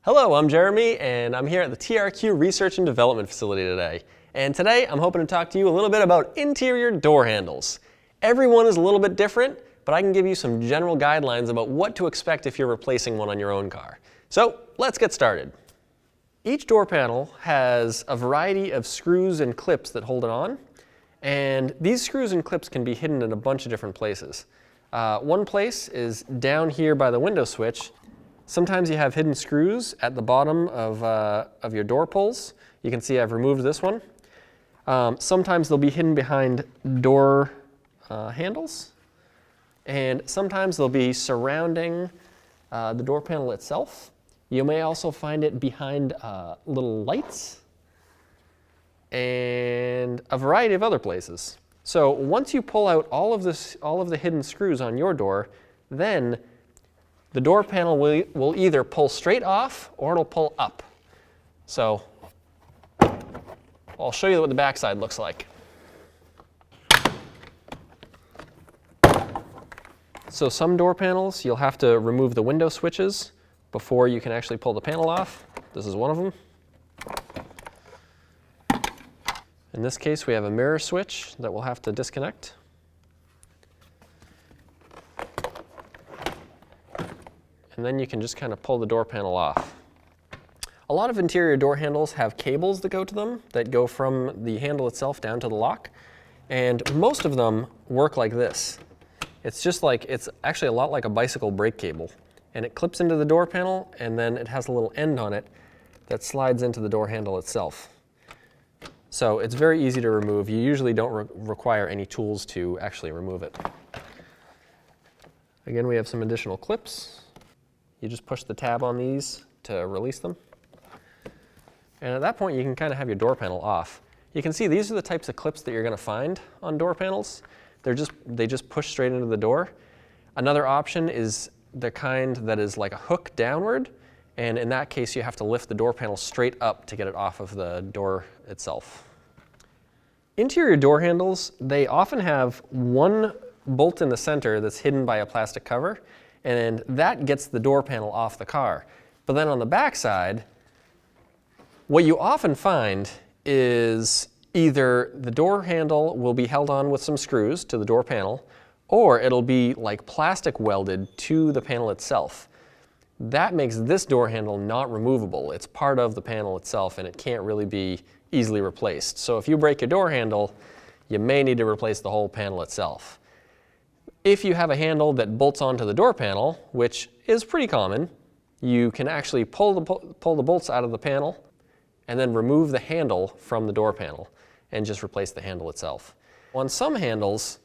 Hello, I'm Jeremy, and I'm here at the TRQ Research and Development Facility today. And today, I'm hoping to talk to you a little bit about interior door handles. Everyone is a little bit different, but I can give you some general guidelines about what to expect if you're replacing one on your own car. So, let's get started. Each door panel has a variety of screws and clips that hold it on, and these screws and clips can be hidden in a bunch of different places. One place is down here by the window switch. Sometimes you have hidden screws at the bottom of your door pulls. You can see I've removed this one. Sometimes they'll be hidden behind door handles, and sometimes they'll be surrounding the door panel itself. You may also find it behind little lights and a variety of other places. So once you pull out all of the hidden screws on your door, then the door panel will either pull straight off or it'll pull up. So I'll show you what the backside looks like. So some door panels, you'll have to remove the window switches before you can actually pull the panel off. This is one of them. In this case, we have a mirror switch that we'll have to disconnect. And then you can just kind of pull the door panel off. A lot of interior door handles have cables that go to them, that go from the handle itself down to the lock. And most of them work like this. It's actually a lot like a bicycle brake cable. And it clips into the door panel, and then it has a little end on it that slides into the door handle itself. So it's very easy to remove. You usually don't require any tools to actually remove it. Again, we have some additional clips. You just push the tab on these to release them. And at that point, you can kind of have your door panel off. You can see these are the types of clips that you're going to find on door panels. They just push straight into the door. Another option is the kind that is like a hook downward. And in that case, you have to lift the door panel straight up to get it off of the door itself. Interior door handles, they often have one bolt in the center that's hidden by a plastic cover, and that gets the door panel off the car. But then on the back side, what you often find is either the door handle will be held on with some screws to the door panel, or it'll be like plastic welded to the panel itself. That makes this door handle not removable. It's part of the panel itself, and it can't really be easily replaced. So if you break your door handle, you may need to replace the whole panel itself. If you have a handle that bolts onto the door panel, which is pretty common, you can actually pull the bolts out of the panel and then remove the handle from the door panel and just replace the handle itself. On some handles,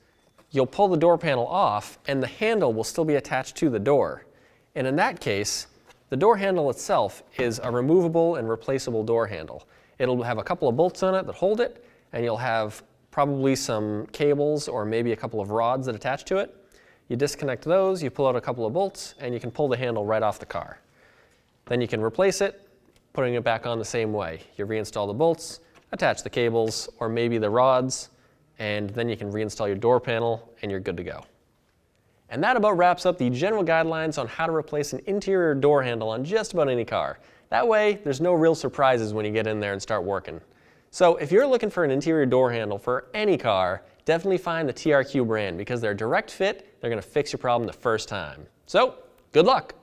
you'll pull the door panel off and the handle will still be attached to the door. And in that case, the door handle itself is a removable and replaceable door handle. It'll have a couple of bolts on it that hold it, and you'll have probably some cables or maybe a couple of rods that attach to it. You disconnect those, you pull out a couple of bolts, and you can pull the handle right off the car. Then you can replace it, putting it back on the same way. You reinstall the bolts, attach the cables, or maybe the rods, and then you can reinstall your door panel, and you're good to go. And that about wraps up the general guidelines on how to replace an interior door handle on just about any car. That way, there's no real surprises when you get in there and start working. So if you're looking for an interior door handle for any car, definitely find the TRQ brand because they're a direct fit, they're going to fix your problem the first time. So, good luck!